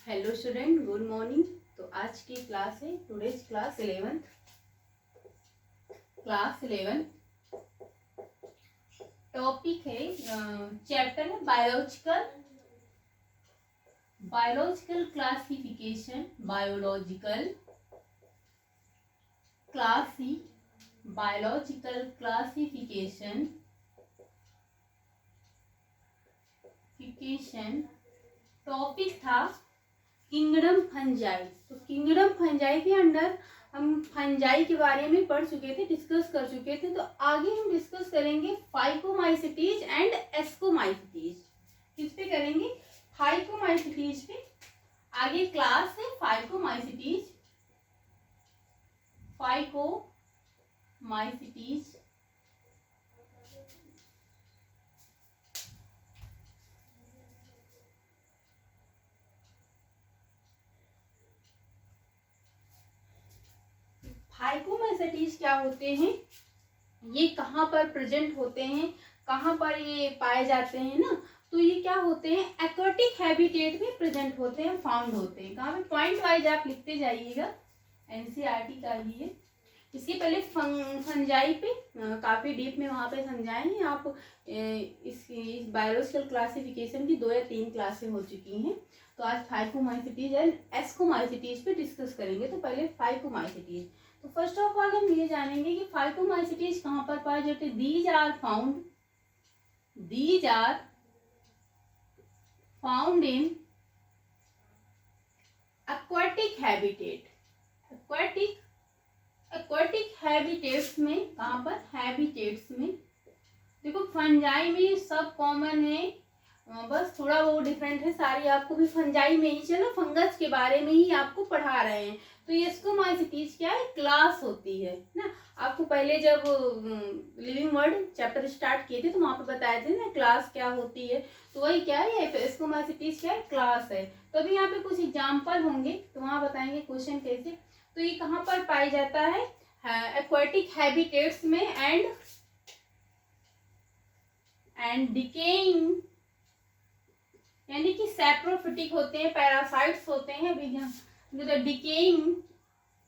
Hello student, good morning. तो आज की क्लास है टुडेज क्लास 11th टॉपिक है चैप्टर है biological classification, biological classification topic था किंगडम फंजाई। तो किंगडम फंजाई के अंडर हम फंजाई के बारे में पढ़ चुके थे, डिस्कस कर चुके थे। तो आगे हम डिस्कस करेंगे फाइकोमाइसिटीज एंड एस्कोमाइसिटीज। किस पे करेंगे? फाइकोमाइसिटीज पे। आगे क्लास है फाइकोमाइसिटीज। फाइकोमाइसिटीज क्या होते हैं, ये कहाँ पर प्रेजेंट होते हैं, कहाँ पर ये पाए जाते हैं ना? तो ये क्या होते हैं, एक्वाटिक हैबिटेट में प्रेजेंट होते हैं, फाउंड होते हैं। कहाँ पे? पॉइंट वाइज आप लिखते जाइएगा, एनसीईआरटी का ही है। इसके पहले फंजाई पे काफ़ी डीप में वहाँ पे समझाए हैं आप। इस बायोलॉजिकल क्लासिफिकेशन की 2 या 3 क्लासें हो चुकी हैं। तो आज फाइकोमाइसिटीज एंड एस्कोमाइसिटीज पे डिस्कस करेंगे। तो पहले फाइकोमाइसिटीज। तो फर्स्ट ऑफ ऑल हम ये जानेंगे कि फाइकोमाइसिटीज कहाँ पर पाए जाते हैं। These are found in aquatic habitats में। कहाँ पर? हैबिटेट्स में। देखो फंजाई में सब कॉमन है, बस थोड़ा वो डिफरेंट है। सारी आपको भी फंजाई में ही, चलो फंगस के बारे में ही आपको पढ़ा रहे हैं। तो ये एस्कोमाइसिटीज क्या है? क्लास होती है ना। आपको पहले जब लिविंग वर्ड चैप्टर स्टार्ट किए थे तो वहां पे बताए थे ना क्लास क्या होती है। तो वही क्या है, एस्कोमाइसिटीज क्या है? क्लास है। तो अभी यहाँ पे कुछ एग्जाम्पल होंगे तो वहां बताएंगे क्वेश्चन कैसे। तो ये कहाँ पर पाया जाता है? एक्वाटिक हैबिटेट्स में एंड डिकेइंग, यानी कि सैप्रोफिटिक होते हैं, पैरासाइट्स होते हैं। अभी यहाँ डिकेइंग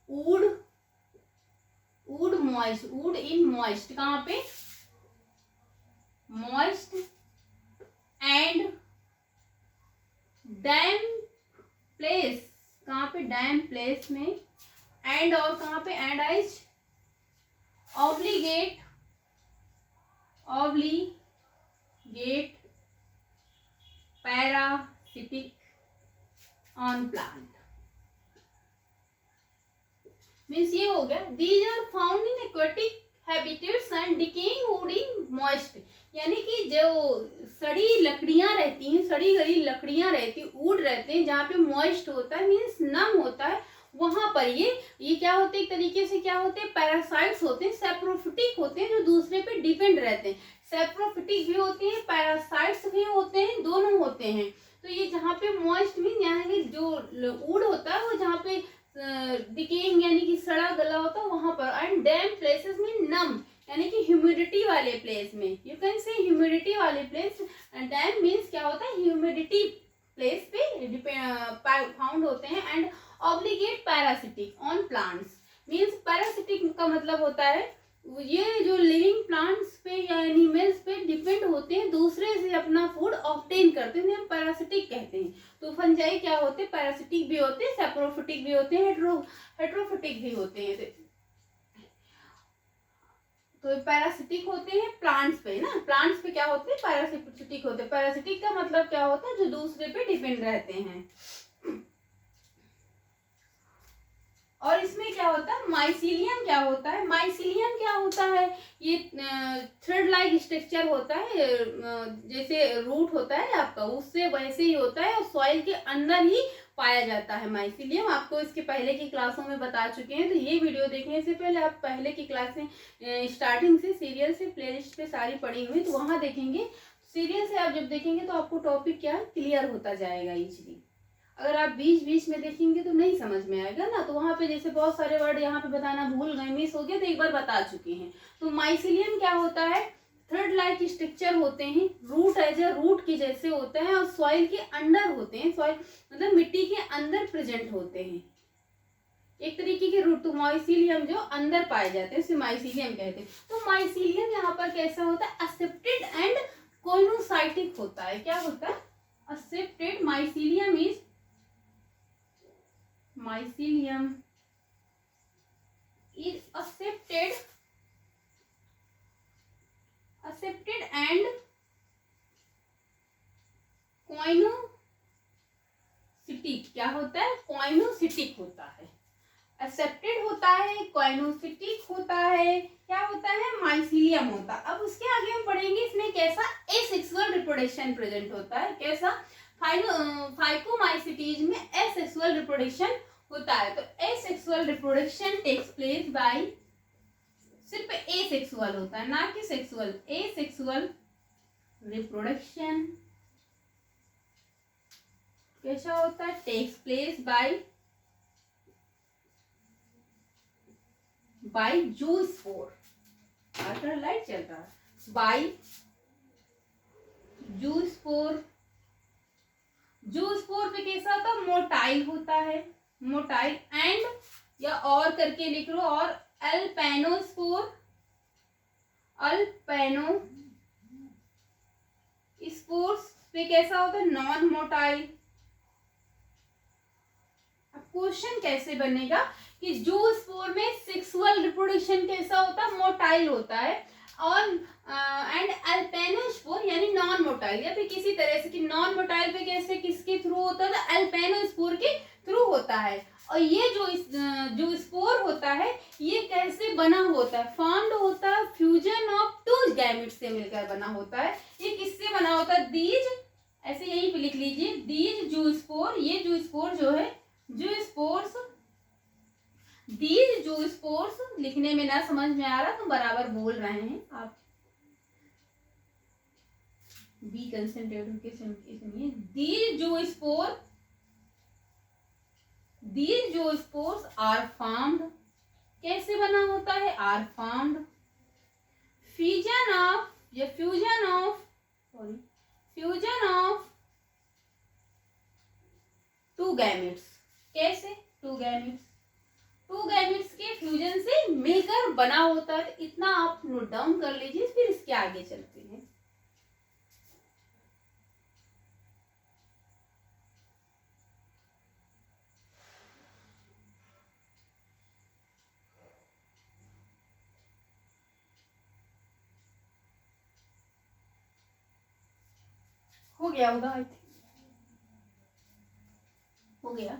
वुड इन मॉइस्ट। कहाँ पे? Moist and damp place. कहाँ पे? डैम प्लेस में। एंड और कहाँ पे? And is obligate parasitic on plant. Means ये हो गया, these are found in aquatic habitats and decaying wood in moist. यानी कि जो सड़ी लकड़ियां रहती हैं, सड़ी गली लकड़ियां रहती हैं, वुड रहते हैं, जहाँ पे मॉइस्ट होता है, मीन्स नम होता है, वहां पर ये क्या होते हैं? एक तरीके से क्या होते हैं? पैरासाइट्स होते हैं, सेप्रोफिटिक होते हैं, जो दूसरे पे डिपेंड रहते हैं। सेप्रोफिटिक भी होते हैं, पैरासाइट्स भी होते हैं, दोनों होते हैं। तो ये जहाँ पे मॉइस्ट मीन यानी जो वुड होता है वो जहाँ पे डिकेइंग यानी कि सड़ा गला होता है वहां पर। एंड डैम प्लेसेस में नम, यानी कि ह्यूमिडिटी वाले प्लेस में। यू कैन से ह्यूमिडिटी वाले प्लेस। डैम मीन्स क्या होता है? ह्यूमिडिटी प्लेस पे फाउंड होते हैं। And obligate parasitic on plants, means parasitic का मतलब होता है ये जो लिविंग प्लांट्स पे या एनिमल्स पे डिपेंड होते हैं, दूसरे से अपना फूड ऑब्टेन करते हैं, हम पैरासिटिक कहते हैं। तो फंजाई क्या होते हैं? पैरासिटिक भी होते हैं, सेप्रोफिटिक भी होते हैं, हेट्रोफिटिक भी होते हैं। तो पैरासिटिक होते हैं प्लांट्स पे ना। प्लांट्स पे क्या होते हैं? पैरासिटिक होते हैं। पैरासिटिक का मतलब क्या होता है? जो दूसरे पे डिपेंड रहते हैं। और इसमें क्या होता है? माइसीलियम क्या होता है? माइसीलियम क्या होता है? ये थ्रेड लाइक स्ट्रक्चर होता है, जैसे रूट होता है आपका, उससे वैसे ही होता है और सॉइल के अंदर ही पाया जाता है माइसीलियम। आपको इसके पहले की क्लासों में बता चुके हैं। तो ये वीडियो देखने से पहले आप पहले की क्लासें स्टार्टिंग से सीरियल से प्लेलिस्ट पे सारी पढ़ी हुई, तो वहां देखेंगे। सीरियल से आप जब देखेंगे तो आपको टॉपिक क्या क्लियर होता जाएगा इजीली। अगर आप बीच बीच में देखेंगे तो नहीं समझ में आएगा ना। तो वहां पे जैसे बहुत सारे वर्ड यहाँ पे बताना भूल गए, मिस हो गया, तो एक बार बता चुके हैं। तो माइसीलियम क्या होता है? थ्रेड लाइक स्ट्रक्चर होते हैं, रूट एज ए रूट के जैसे होते हैं, और सॉइल के अंडर होते हैं, सॉइल मतलब मिट्टी के अंदर प्रेजेंट होते हैं, एक तरीके के रूट। तो माइसीलियम जो अंदर पाए जाते हैं उसे माइसीलियम कहते हैं। तो माइसीलियम यहाँ पर कैसा होता है, एक्सेप्टेड एंड कोइनोसाइटिक होता है। क्या होता है, accepted, mycelium is, mycelium is accepted and कोइनोसिटिक। क्या होता है, कोइनोसिटिक होता है। एक्सेप्टेड होता है, कोइनोसिटिक होता है, क्या होता है, माइसीलियम होता है। अब उसके आगे हम पढ़ेंगे इसमें कैसा एसेक्सुअल रिप्रोडक्शन प्रेजेंट होता है, कैसा फाइकोमाइसिटीज में एसेक्सुअल रिप्रोडक्शन होता है। तो asexual reproduction takes place by, सिर्फ एसेक्सुअल होता है ना कि सेक्सुअल, एसेक्सुअल रिप्रोडक्शन कैसा होता है, टेक्स प्लेस बाय जूस्पोर। आजकल लाइट चल रहा है, बाय जूस्पोर। जूस्पोर पे कैसा होता है, मोटाइल होता है, मोटाइल एंड, या और करके लिख लो, और अल्पेनोस्पोर, अल्पेनोस्पोर्स पे कैसा होता है, नॉन मोटाइल। अब क्वेश्चन कैसे बनेगा कि जूस्पोर में सेक्सुअल रिप्रोडक्शन कैसा होता है, मोटाइल होता है, और एंड अल्पेनोस्पोर यानी नॉन मोटाइल, या फिर किसी तरह से कि नॉन मोटाइल पे कैसे किसके थ्रू होता है, तो अल्पेनोस्पोर के थ्रू होता है। और ये जो स्पोर होता है ये कैसे बना होता है, फॉर्म्ड होता है फ्यूजन ऑफ टू गैमेट्स से मिलकर बना होता है। ये किससे बना होता है, दीज, ऐसे यहीं पे लिख लीजिए, दीज जूस्पोर, ये जूस्पोर जो है, जूस्पोर्स, दीज जूस्पोर्स। लिखने में ना समझ में आ रहा तो बराबर बोल रहे हैं आप, बी कंसंट्रेट होके सुनिए। These zoospore, These zoospores are formed, कैसे बना होता है, are formed fusion of two gametes। कैसे, टू गैमेट्स के फ्यूजन से मिलकर बना होता है। इतना आप नोट डाउन कर लीजिए, फिर इसके आगे चलते हैं। हो गया होगा, आई थिंक हो गया।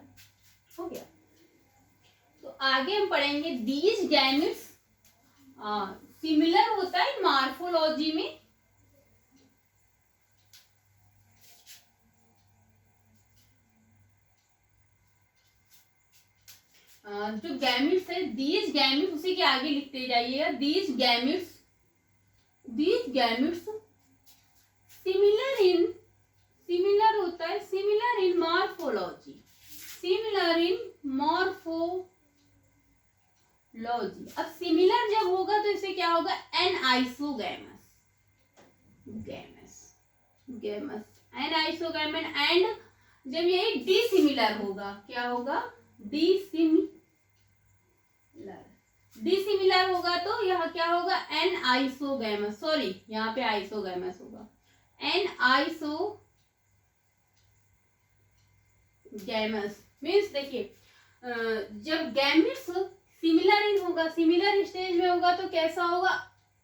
तो आगे हम पढ़ेंगे दीज गैमेट्स सिमिलर होता है मॉर्फोलॉजी में, जो गैमेट्स है, दीज गैमेट्स, उसी के आगे लिखते जाइएगा, दीज गैमेट्स सिमिलर होता है, सिमिलर इन मॉर्फोलॉजी, अब सिमिलर जब होगा तो इसे क्या होगा, एन आइसोगैमस, एन आइसोगैमन। एंड जब ये डिसिमिलर होगा, क्या होगा, डिसिमिलर होगा तो यह क्या होगा, एन आइसोगैमस, सॉरी यहाँ पे आइसोगैमस होगा, एन आइसोगैमस मीन्स देखिए, जब गैमेट्स सिमिलर इन होगा, सिमिलर स्टेज में होगा तो कैसा होगा,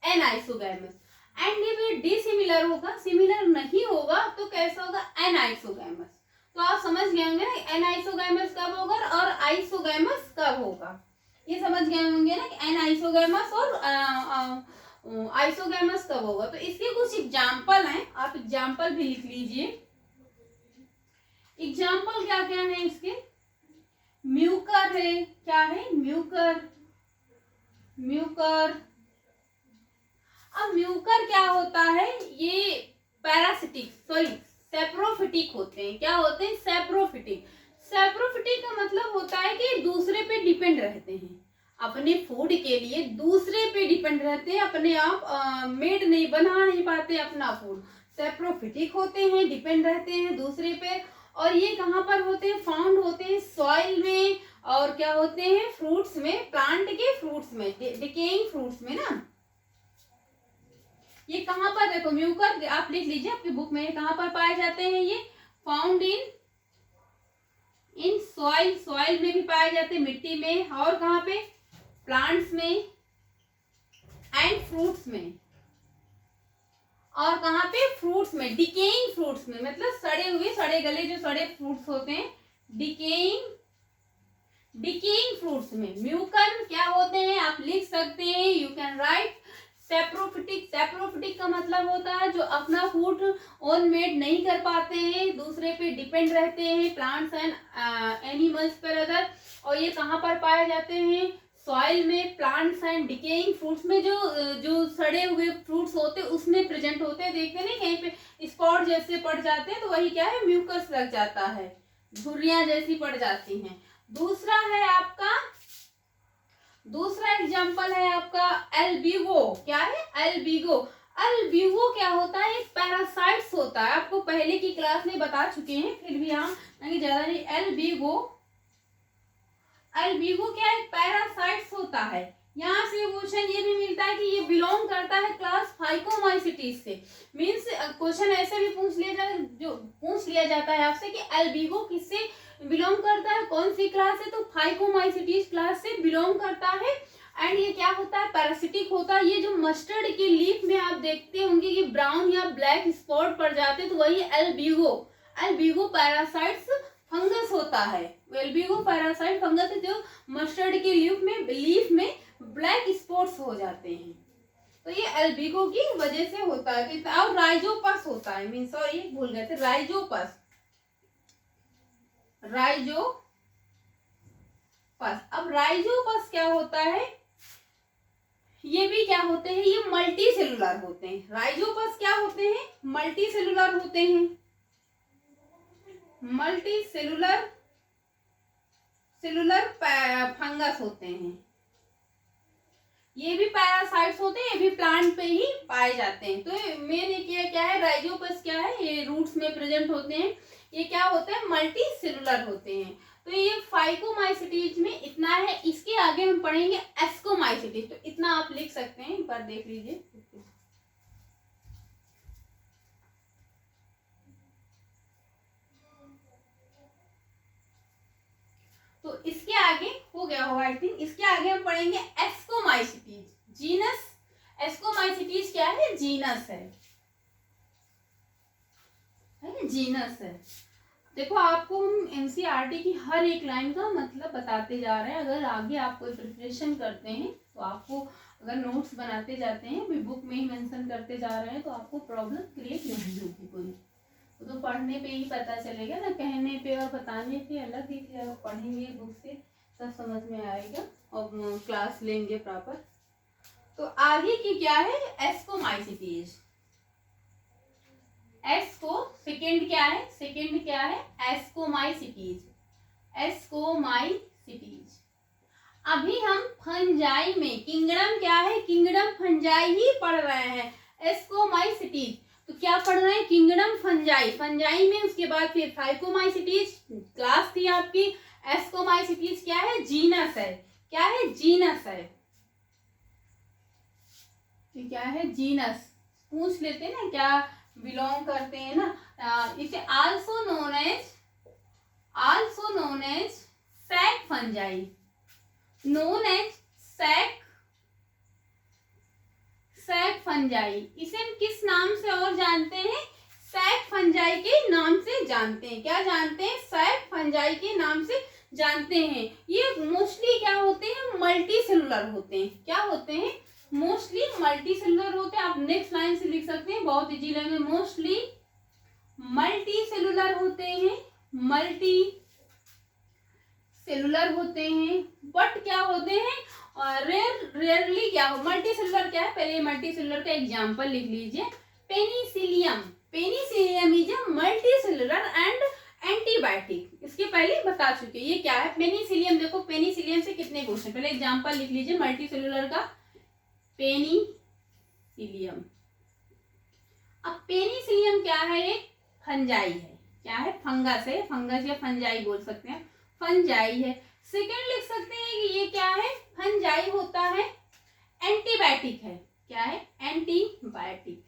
एन आइसोगैमस। एंड जब ये डिसिमिलर होगा, सिमिलर नहीं होगा तो कैसा होगा, एन आइसोगैमस। तो आप समझ गए होंगे ना एन आइसोगैमस कब होगा और आइसोगैमस कब होगा, ये समझ गए होंगे ना कि एन आइसोगैमस और आइसोगैमस कब होगा। तो इसके कुछ एग्जाम्पल हैं, आप एग्जाम्पल भी लिख लीजिए। एग्जाम्पल क्या क्या है इसके, म्यूकर है, क्या है, म्यूकर। अब म्यूकर क्या होता है, ये पैरासिटिक सेप्रोफिटिक होते हैं। क्या होते हैं, सेप्रोफिटिक का मतलब होता है कि दूसरे पे डिपेंड रहते हैं। अपने फूड के लिए दूसरे पे डिपेंड रहते हैं, अपने आप मेड नहीं बना नहीं पाते अपना फूड। सेप्रोफिटिक होते हैं, डिपेंड रहते हैं दूसरे पे। और ये कहाँ पर होते हैं? फाउंड होते हैं सॉइल में, और क्या होते हैं? फ्रूट्स में, प्लांट के फ्रूट्स में, डिकेइंग फ्रूट्स में ना। ये कहाँ पर, देखो म्यूकर आप लिख लीजिए आपकी बुक में, कहाँ पर पाए जाते हैं ये? फाउंड इन सॉइल, सॉइल में भी पाए जाते हैं, मिट्टी में, और कहाँ पे? प्लांट्स में एंड फ्रूट्स में। और कहाँ पे? फ्रूट्स में, डिकेइंग फ्रूट्स में, मतलब सड़े हुए, सड़े गले जो सड़े फ्रूट्स होते हैं, डिकेइंग फ्रूट्स में। म्यूकर क्या होते हैं आप लिख सकते हैं, you can write. Saprophytic, saprophytic का मतलब होता है जो अपना फूड ओन मेड नहीं कर पाते हैं, दूसरे पे डिपेंड रहते हैं, प्लांट्स एंड एनिमल्स पर अदर। और ये कहाँ पर पाए जाते हैं? सॉइल में, प्लांट्स एंड डिकेइंग फ्रूट्स में, जो सड़े हुए फ्रूट्स होते हैं उसमें प्रेजेंट होते हैं। देखते नहीं कहीं पे स्पॉट जैसे पड़ जाते हैं, तो वही क्या है? म्यूकस लग जाता है, झुर्रियां जैसी पड़ जाती हैं। दूसरा है आपका, दूसरा एग्जाम्पल है आपका एल्बिगो। क्या है? एल्बिगो। एल्बिगो क्या होता है? एक पैरासाइट्स होता है, आपको पहले की क्लास में बता चुके हैं, फिर भी हम ज्यादा नहीं। एल्बिगो, एल्बिगो क्या है? पैरासाइट्स होता है। यहाँ से क्वेश्चन ये भी मिलता है कि ये बिलोंग करता है क्लास फाइकोमाइसिटीज से। मीन्स क्वेश्चन ऐसे भी पूछ लिया जाता है आपसे कि एल्बिगो किससे बिलोंग करता है, कौन सी क्लास है? तो फाइकोमाइसिटीज क्लास से बिलोंग करता है। एंड ये क्या होता है? पैरासिटिक होता है। ये जो मस्टर्ड के लीफ में आप देखते होंगे कि ब्राउन या ब्लैक स्पॉट पड़ जाते हैं, तो वही एल्बिगो। एल्बिगो पैरासाइट्स फंगस होता है। एल्बिगो पैरासाइट फंगस है जो मस्टर्ड के लीफ में ब्लैक स्पॉट्स हो जाते हैं, तो ये एल्बिगो की वजह से होता है। और राइजोपस होता है, मीन सॉरी भूल गए थे, राइजोपस, राइजोपस। अब राइजोपस क्या होता है? ये भी क्या होते हैं? ये मल्टी सेलुलर होते हैं। राइजोपस क्या होते हैं? मल्टी सेलुलर होते हैं, मल्टी सेलुलर फंगस होते हैं। ये भी पैरासाइट्स होते हैं, ये भी प्लांट पे ही पाए जाते हैं। तो मेन क्या है? राइजोपस क्या है? ये रूट्स में प्रेजेंट होते हैं। ये क्या होते हैं? मल्टी सेलुलर होते हैं। तो ये फाइकोमाइसिटीज में इतना है। इसके आगे हम पढ़ेंगे एस्कोमाइसिटीज, तो इतना आप लिख सकते हैं, एक बार देख लीजिए। तो इसके आगे हो गया होगा आई थिंक। इसके आगे हम पढ़ेंगे एस्कोमाइसिटीज, जीनस। एस्कोमाइसिटीज क्या है? जीनस है, जीनस है। देखो आपको हम एनसीईआरटी की हर एक लाइन का मतलब बताते जा रहे हैं। अगर आगे आप कोई प्रिपरेशन करते हैं तो आपको, अगर नोट्स बनाते जाते हैं, भी बुक में ही मेंशन करते जा रहे हैं, तो आपको प्रॉब्लम क्रिएट नहीं होगी कोई। तो पढ़ने पे ही पता चलेगा ना, कहने पे और बताने पे अलग ही। पढ़ेंगे बुक से सब समझ में आएगा और क्लास लेंगे प्रॉपर। तो आगे की क्या है? एस्कोमाइसिटीज। एस्को सेकेंड क्या है? सेकेंड क्या है? Ascomycetes, ascomycetes. अभी हम फंजाई में, किंगडम क्या है? किंगडम फंजाई ही पढ़ रहे हैं। एस्कोमाइसिटीज तो क्या पढ़ रहे हैं? Kingdom fungi. फंजाई में उसके बाद फिर फाइकोमाइसिटीज क्लास थी आपकी। एस्कोमाइसिटीज क्या है? जीनस है। क्या है? जीनस है। क्या है? जीनस। पूछ लेते हैं ना क्या बिलोंग करते हैं ना। इसे also known as sac fungi, known as sac fungi. इसे हम किस नाम से और जानते हैं? सैक फंजाई के नाम से जानते हैं। क्या जानते हैं? सैक फंजाई के नाम से जानते हैं। ये मोस्टली क्या होते हैं? मल्टी सेलुलर होते हैं। क्या होते हैं? मोस्टली मल्टी सेलुलर होते हैं। आप नेक्स्ट लाइन से लिख सकते हैं, बहुत इजी लगे। मोस्टली मल्टी सेलुलर होते हैं, मल्टी सेलुलर होते हैं। बट क्या होते हैं? रेयरली क्या हो? मल्टी सेलुलर क्या है? पहले मल्टी सेलुलर का एग्जांपल लिख लीजिए। Penicillium, Penicillium is a multi cellular and antibiotic. इसके पहले बता चुके। ये क्या है? पेनिसिलियम। देखो पेनिसिलियम से कितने हैं क्वेश्चन। पहले एग्जांपल लिख लीजिए मल्टी सेलुलर का, पेनिसिलियम। अब पेनिसिलियम क्या है, एक फंजाई है। क्या है, फंगस है, फंगस या फंजाई बोल सकते हैं, फंजाई है। सेकेंड लिख सकते हैं कि ये क्या है, फंजाई होता है, एंटीबायोटिक है। क्या है, एंटीबायोटिक।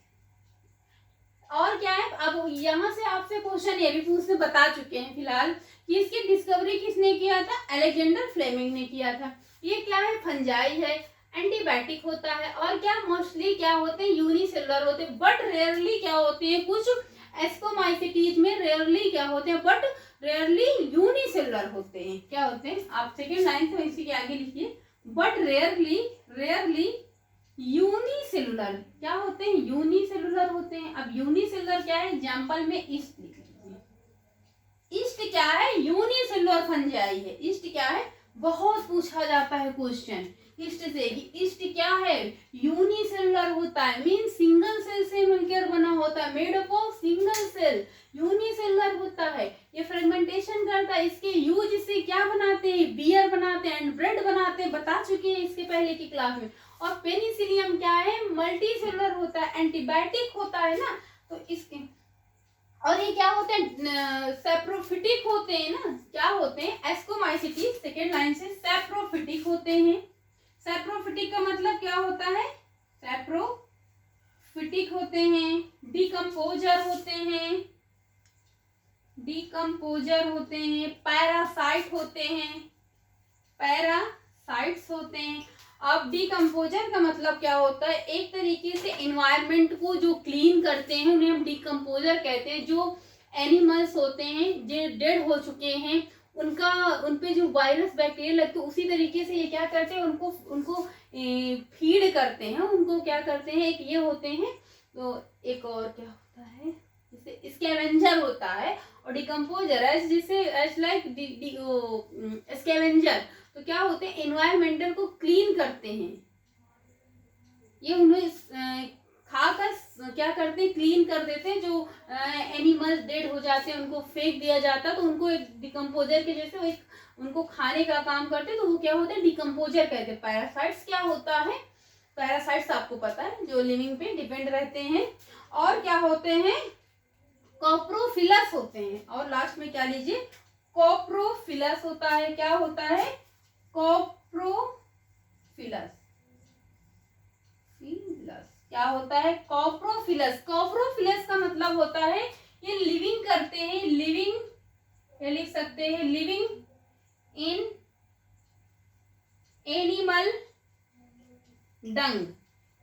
और क्या है, अब यहाँ से आपसे क्वेश्चन ये भी पूछने बता चुके हैं फिलहाल कि इसकी डिस्कवरी किसने किया था, अलेक्जेंडर फ्लेमिंग ने किया था। ये क्या है, फंजाई है, एंटीबायोटिक होता है, और क्या मोस्टली क्या होते हैं, यूनिसेलुलर होते हैं, बट रेयरली क्या होते हैं, कुछ एस्कोमाइसिटीज में रेयरली क्या होते हैं, बट रेयरली यूनिसेलुलर होते हैं। क्या होते हैं, आप सेकेंड लाइन से इसी के आगे लिखिए, बट रेयरली रेयरली यूनिसेलुलर। क्या होते हैं, यूनिसेलुलर होते हैं। अब यूनिसेलुलर क्या है, एग्जाम्पल में ईस्ट लिख लीजिए। ईस्ट क्या है, यूनिसेलुलर फंजाई है। ईस्ट क्या है, बहुत पूछा जाता है क्वेश्चन ईस्ट से कि ईस्ट क्या है, यूनिसेलुलर होता है, मीन सिंगल सेल से मिलकर बना होता है, made up of single cell, unicellular होता है। ये फ्रेगमेंटेशन करता है, इसके यूज से क्या बनाते हैं, बियर बनाते हैं एंड ब्रेड बनाते हैं, बता चुके हैं इसके पहले की क्लास में। और पेनिसिलियम क्या है, मल्टी सेलुलर होता है, एंटीबायोटिक होता है ना, तो इसके और ये क्या होते हैं, सेप्रोफिटिक होते हैं ना। क्या होते हैं, एस्कोमाइसिटीज, सेकेंड लाइन से सेप्रोफिटिक होते हैं। सेप्रोफिटिक का मतलब क्या होता है, सेप्रोफिटिक होते हैं, डिकम्पोजर होते हैं, डिकम्पोजर होते हैं, पैरासाइट होते हैं, पैरासाइट्स होते हैं। अब डिकम्पोजर का मतलब क्या होता है, एक तरीके से एनवायरनमेंट को जो क्लीन करते हैं उन्हें हम डिकम्पोजर कहते हैं। जो एनिमल्स होते हैं जो डेड हो चुके हैं उनका, उनपे जो वायरस बैक्टीरिया लगते हैं, उसी तरीके से ये क्या करते हैं, उनको उनको फीड करते हैं, उनको क्या करते हैं, एक ये होते हैं, तो एक और क्या होता है, जैसे स्कैवेंजर होता है, और डिकम्पोजर एज जिसे एज लाइक स्कैवेंजर, तो क्या होते हैं, एनवायरमेंटल को क्लीन करते हैं। ये उन्हें खाकर क्या करते हैं, क्लीन कर देते हैं। जो एनिमल्स डेड हो जाते हैं उनको फेंक दिया जाता है, तो उनको एक डिकम्पोजर के जैसे एक उनको खाने का काम करते हैं, तो वो क्या होते हैं, डिकम्पोजर कहते हैं। पैरासाइट्स क्या होता है, पैरासाइट्स आपको पता है, जो लिविंग पे डिपेंड रहते हैं। और क्या होते हैं, कॉप्रोफिलस होते हैं। और लास्ट में क्या लीजिए, कॉप्रोफिलस होता है। क्या होता है, कॉप्रोफिलस, क्या होता है, कॉप्रोफिलस। कॉप्रोफिलस का मतलब होता है ये लिविंग करते हैं, लिविंग, ये लिख सकते हैं, living in animal dung.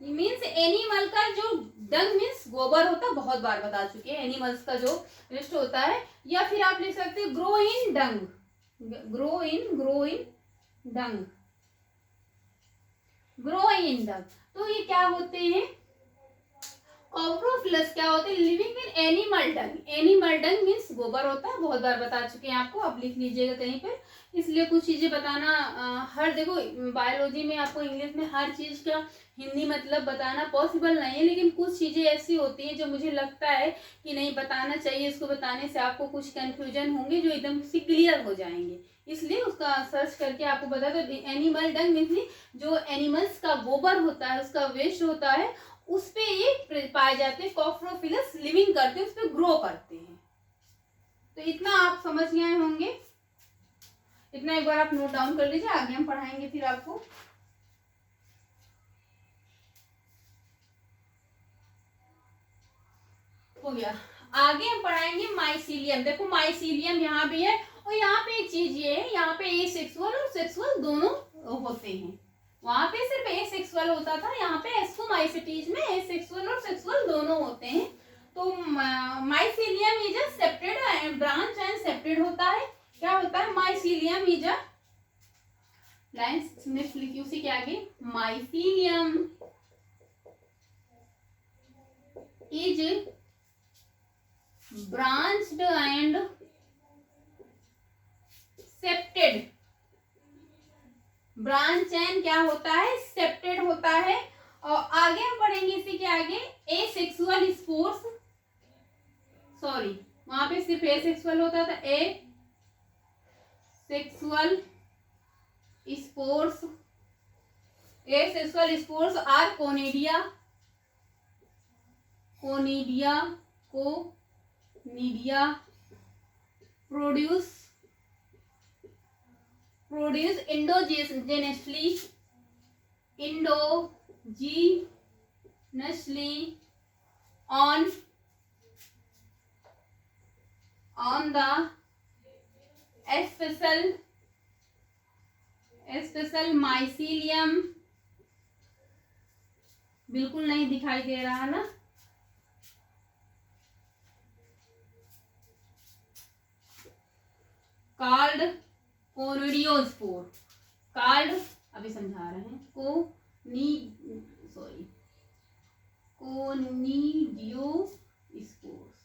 Means animal का जो डंग मीन्स गोबर होता है, बहुत बार बता चुके हैं, एनिमल्स का जो वेस्ट होता है। या फिर आप लिख सकते हैं grow in dung, grow in dung, grow in dung. तो ये क्या होते हैं, कॉप्रोफिलस क्या होते हैं, living in animal dung. Animal dung means गोबर होता है, बहुत बार बता चुके हैं आपको, अब लिख लीजिएगा कहीं पे। इसलिए कुछ चीजें बताना हर, देखो बायोलॉजी में आपको इंग्लिश में हर चीज का हिंदी मतलब बताना पॉसिबल नहीं है, लेकिन कुछ चीजें ऐसी होती हैं जो मुझे लगता है कि नहीं बताना चाहिए, इसको बताने से आपको कुछ कंफ्यूजन होंगे जो एकदम से क्लियर हो जाएंगे, इसलिए उसका सर्च करके आपको बता दो। एनिमल डंग मीन्स जो एनिमल्स का गोबर होता है, उसका वेस्ट होता है, उस पे ये पाए जाते हैं। कॉप्रोफिलस लिविंग करते हैं, उस पे ग्रो करते हैं। तो इतना आप समझ गए होंगे, इतना एक बार आप नोट डाउन कर लीजिए, आगे हम पढ़ाएंगे फिर आपको। हो गया, आगे हम पढ़ाएंगे माइसीलियम। देखो माइसीलियम यहाँ भी है, और यहाँ पे एक चीज ये है, यहाँ पे एसेक्सुअल और सेक्सुअल दोनों होते हैं। वहां पे सिर्फ एसेक्सुअल होता था, यहाँ पे एस्कोमाइसिटीज में एसेक्सुअल और सेक्सुअल दोनों होते हैं। तो mycelium is a septate branch and septate होता है। क्या होता है, mycelium is a, line Smith लिखी उसी के आगे, mycelium is branched and septate. Branch and क्या होता है, सेप्टेड होता है। और आगे हम पढ़ेंगे इसी के आगे एसेक्सुअल स्पोर्स, सॉरी वहां पे सिर्फ एसेक्सुअल होता था, asexual spores, asexual spores are conidia, conidia produce endogeneously on the special mycelium, बिल्कुल नहीं दिखाई दे रहा ना, कॉल्ड कोनिडियोस्पोर, कॉल्ड अभी समझा रहे हैं, कोनिडियोस्पोर्स।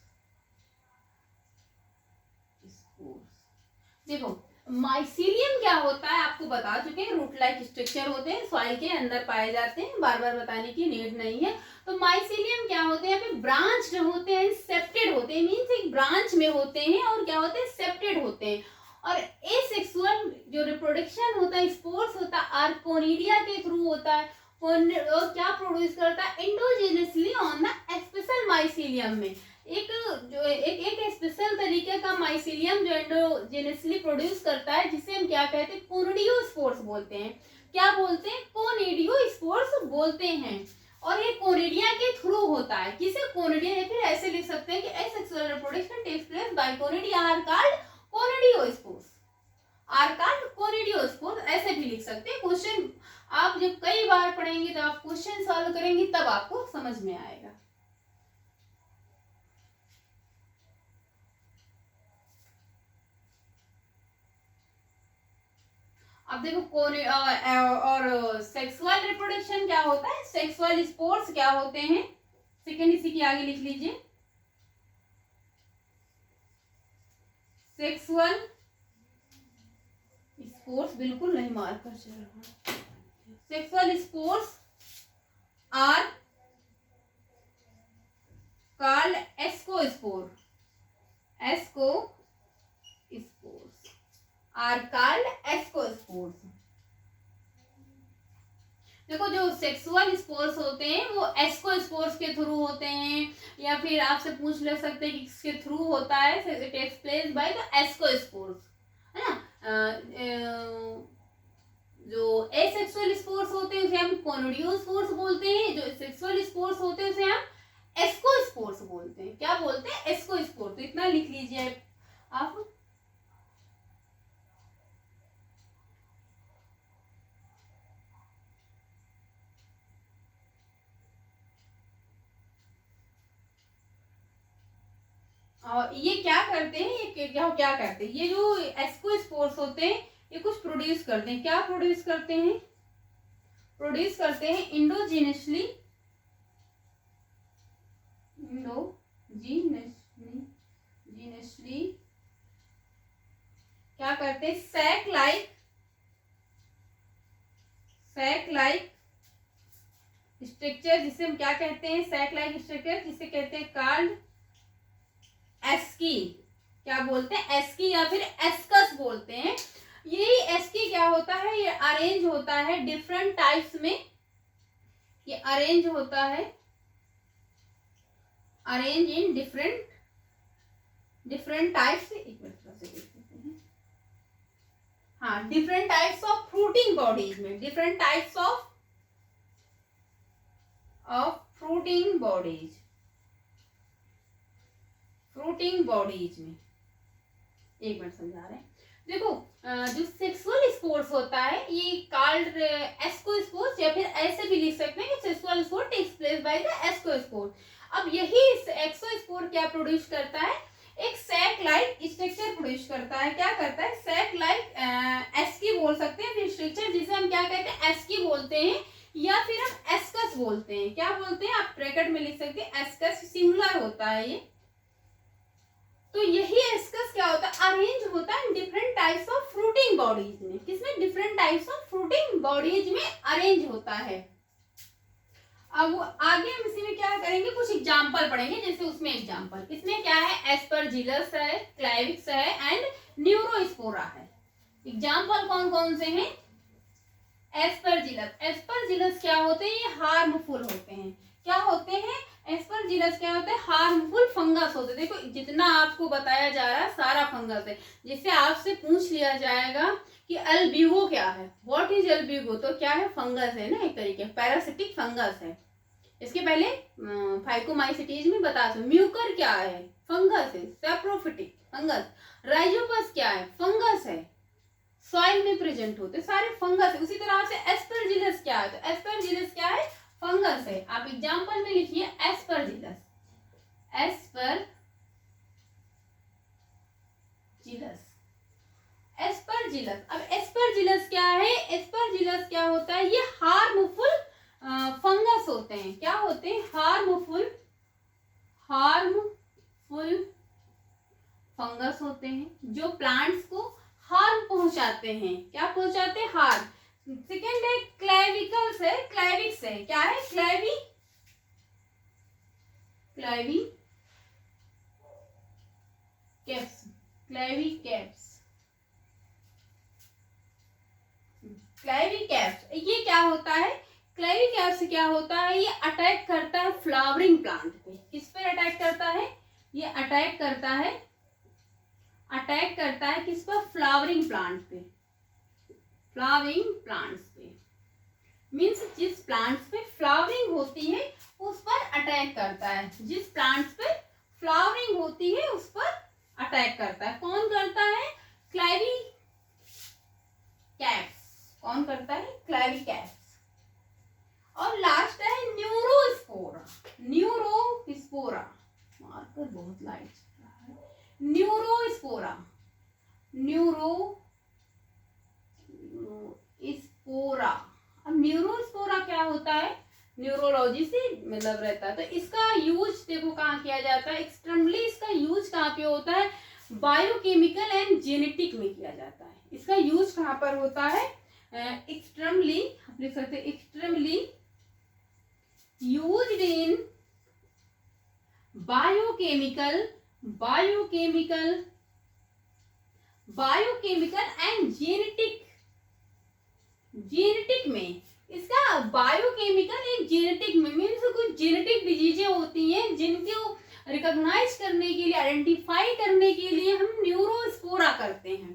देखो माइसीलियम क्या होता है आपको बता चुके हैं, रूट लाइक स्ट्रक्चर होते हैं, सॉइल के अंदर पाए जाते हैं, बार बार बताने की नीड नहीं है। तो माइसीलियम क्या होते हैं, यहाँ पे ब्रांच होते हैं, सेप्टेड होते हैं, मीन्स एक ब्रांच में होते हैं और क्या होते हैं, सेप्टेड होते हैं। और एसेक्सुअल जो रिप्रोडक्शन होता है, स्पोर्स होता है, आर्कोनिडिया के थ्रू होता है, और क्या प्रोड्यूस करता है, endogenously on the special mycelium में, एक स्पेशल तरीके का माइसीलियम जो एंडोजेनसली प्रोड्यूस करता है, जिसे हम क्या कहते हैं, कोनिडियोस्पोर्स बोलते हैं। क्या बोलते हैं, कोनिडियोस्पोर्स बोलते हैं। और ये कोनिडिया के थ्रू होता है, किसे, कोनिडिया, या फिर ऐसे लिख सकते हैं कि asexual reproduction takes place by conidia are called conidiospores, are called conidiospores, ऐसे भी लिख सकते हैं। क्वेश्चन आप जब कई बार पढ़ेंगे, तो आप क्वेश्चन सॉल्व करेंगे, तब आपको समझ में आएगा। अब देखो और सेक्सुअल रिप्रोडक्शन क्या होता है, सेक्सुअल स्पोर्स क्या होते हैं, सेकेंड इसी के आगे लिख लीजिए, सेक्सुअल स्पोर्स, बिल्कुल नहीं मार्क कर चल रहा, sexual spores are called ascospore, are called ascospores. देखो जो सेक्सुअल स्पोर्स होते हैं वो एस्कोस्पोर्स के थ्रू होते हैं, या फिर आपसे पूछ ले सकते हैं कि किसके थ्रू होता है, it takes place by the ascospores, है ना। जो एसेक्सुअल स्पोर्स होते हैं उसे हम कोनिडियोस्पोर्स बोलते हैं, जो सेक्सुअल स्पोर्स होते हैं उसे हम एस्कोस्पोर्स बोलते हैं। क्या बोलते हैं, एस्कोस्पोर्स। तो इतना लिख लीजिए आप। और ये क्या करते हैं, ये क्या करते हैं, ये जो एस्कोस्पोर्स होते हैं ये कुछ प्रोड्यूस करते हैं। क्या प्रोड्यूस करते हैं, प्रोड्यूस करते हैं इंडोजीनियसली, क्या करते हैं, सैक लाइक स्ट्रक्चर, जिसे हम क्या कहते हैं, सैक लाइक स्ट्रक्चर, जिसे कहते हैं कॉल्ड एस्की। क्या बोलते हैं, एस्की या फिर एस्कस बोलते हैं। यही एस्की क्या होता है, ये अरेंज होता है डिफरेंट टाइप्स में, ये अरेंज होता है, अरेंज इन डिफरेंट टाइप्स, एक मिनट से देख लेते हैं, हाँ, different types of fruiting bodies में, different types of fruiting bodies में, एक मिनट समझा रहे हैं। देखो जो सेक्सुअल स्पोर्स होता है ये कॉल्ड एस्कोस्पोर्स, या फिर ऐसे भी लिख सकते हैं कि sexual spore takes place by the ascospore. अब यही एक्सोस्पोर क्या प्रोड्यूस करता है, एक सैक लाइक स्ट्रक्चर प्रोड्यूस करता है। क्या करता है, सैक लाइक एस्की बोल सकते हैं, फिर स्ट्रक्चर जिसे हम क्या कहते हैं, एस्की बोलते हैं, या फिर हम एस्कस बोलते हैं। क्या बोलते हैं, आप ब्रैकेट में लिख सकते हैं, एस्कस सिंगुलर होता है ये। तो यही एस्कस क्या होता है, अरेंज होता है different types of fruiting bodies में। किसमें, different types of fruiting bodies में अरेंज होता है। अब आगे हम इसी में क्या करेंगे, कुछ एग्जांपल पढ़ेंगे। जैसे उसमें एग्जांपल, इसमें क्या है, एस्परजिलस है, क्लैविक्स है एंड न्यूरोस्पोरा है। एग्जांपल कौन कौन से हैं, एस्परजिलस। एस्परजिलस क्या होते हैं? ये हार्मफुल होते हैं। क्या होते हैं? एस्परजिलस क्या होते हैं? हार्मफुल फंगस होते हैं। देखो जितना आपको बताया जा रहा है सारा फंगस है। जिससे आपसे पूछ लिया जाएगा कि अल्ब्यूगो क्या है, व्हाट इज अल्ब्यूगो, तो क्या है? फंगस है ना, एक तरीके पैरासिटिक फंगस है। इसके पहले फाइकोमाइसिटीज में बता दो। म्यूकर क्या है? फंगस है, सैप्रोफिटिक फंगस। राइजोपस क्या है? फंगस है, सॉइल में प्रेजेंट होते सारे फंगस है। उसी तरह से एस्परजिलस क्या है? तो एस्परजिलस क्या है? फंगस है। आप एग्जांपल में लिखिए एस्परजिलस, एस्परजिलस, एस्परजिलस। अब एस्परजिलस क्या है? एस्परजिलस क्या होता है? ये हार्मफुल फंगस होते हैं। क्या होते हैं? हार्मफुल, हार्मफुल फंगस होते हैं जो प्लांट्स को हार्म पहुंचाते हैं। क्या पहुंचाते हैं? हार्म। सेकेंड है क्लेविकल्स है, क्लेविक्स है। क्या है? क्लेवी कैप्स, क्लेवी कैप्स, क्लेवी कैप्स। ये क्या होता है? क्लेवी कैप्स क्या होता है? ये अटैक करता है फ्लावरिंग प्लांट पे। किस पे अटैक करता है? ये अटैक करता है, अटैक करता है किस पर? फ्लावरिंग प्लांट पे, फ्लावरिंग प्लांट्स पे। मीन्स जिस प्लांट्स पे फ्लावरिंग होती है उस पर अटैक करता है। जिस प्लांट्स पे फ्लावरिंग होती है उस पर अटैक करता है। कौन करता है? क्लेवी कैप्स। कौन करता है? क्लेवी कैप्स। और लास्ट है न्यूरोस्पोरा, न्यूरोस्पोरा। मार्कर बहुत लाइट चल रहा है। Neurospora, Neurospora. अब न्यूरोस्पोरा क्या होता है? न्यूरोलॉजी से मतलब रहता है। तो इसका यूज देखो कहाँ किया जाता है? एक्सट्रीमली इसका यूज कहाँ पे होता है? बायोकेमिकल एंड जेनेटिक में किया जाता है। इसका यूज कहाँ पर होता है? एक्सट्रीमली, आप लिख सकते हैं extremely used in biochemical, biochemical, biochemical and genetic, genetic में। इसका बायोकेमिकल एक जेनेटिक में मीन्स कुछ जेनेटिक डिजीजें होती हैं जिनको रिकॉग्नाइज करने के लिए, आइडेंटिफाई करने के लिए हम न्यूरोस्पोरा करते हैं।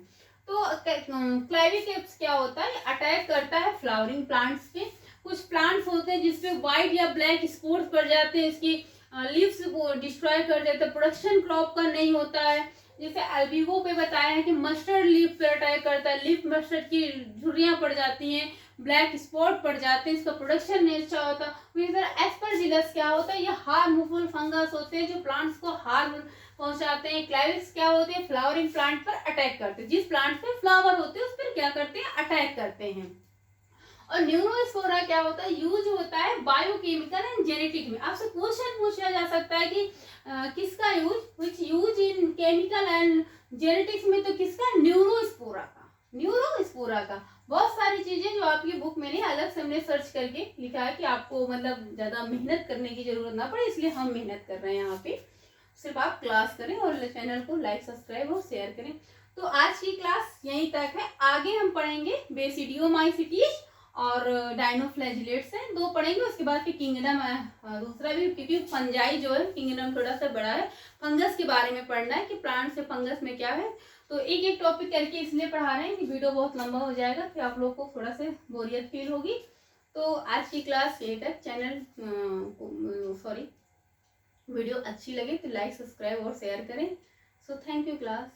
तो क्लेविकैप्स क्या होता है? अटैक करता है फ्लावरिंग प्लांट्स पे। कुछ प्लांट्स होते हैं जिसपे व्हाइट या ब्लैक स्पोर्स पड़ जाते हैं, इसकी लीव्स को डिस्ट्रॉय कर देते हैं, प्रोडक्शन क्रॉप का नहीं होता है। जैसे अल्बिगो पे बताया है कि मस्टर्ड लीफ पे अटैक करता है, लीफ मस्टर्ड की झुर्रियां पड़ जाती हैं, ब्लैक स्पॉट पड़ जाते हैं, इसका प्रोडक्शन नहीं अच्छा होता। उसी तरह एस्परजिलस क्या होता है? ये हार्मफुल फंगस होते हैं जो प्लांट्स को हार्म पहुंचाते हैं। क्लेविक्स क्या होते हैं? फ्लावरिंग प्लांट पर अटैक करते हैं। जिस प्लांट पे फ्लावर होते हैं उस पर क्या करते हैं? अटैक करते हैं। और न्यूरोस्पोरा क्या होता है? यूज होता है बायोकेमिकल एंड जेनेटिक में। आपसे क्वेश्चन पूछा जा सकता है कि किसका use, which use in chemical and genetics में, तो किसका? न्यूरोस्पोरा का, न्यूरोस्पोरा का। बहुत सारी चीजें जो आपकी बुक में नहीं, अलग से हमने सर्च करके लिखा है कि आपको मतलब ज्यादा मेहनत करने की जरूरत ना पड़े, इसलिए हम मेहनत कर रहे हैं यहाँ पे। सिर्फ आप क्लास करें और चैनल को लाइक, सब्सक्राइब और शेयर करें। तो आज की क्लास यहीं तक है। आगे हम पढ़ेंगे बेसिडियोमाइसिटीज और डायनोफ्लैजिलेट्स हैं, दो पढ़ेंगे। उसके बाद फिर किंगडम दूसरा भी, क्योंकि फंजाई जो है किंगडम थोड़ा सा बड़ा है। फंगस के बारे में पढ़ना है कि प्लांट से फंगस में क्या है। तो एक एक टॉपिक करके इसलिए पढ़ा रहे हैं कि वीडियो बहुत लंबा हो जाएगा, फिर आप लोग को थोड़ा सा बोरियत फील होगी। तो आज की क्लास यहीं तक। चैनल सॉरी वीडियो अच्छी लगे तो लाइक, सब्सक्राइब और शेयर करें। So thank you class.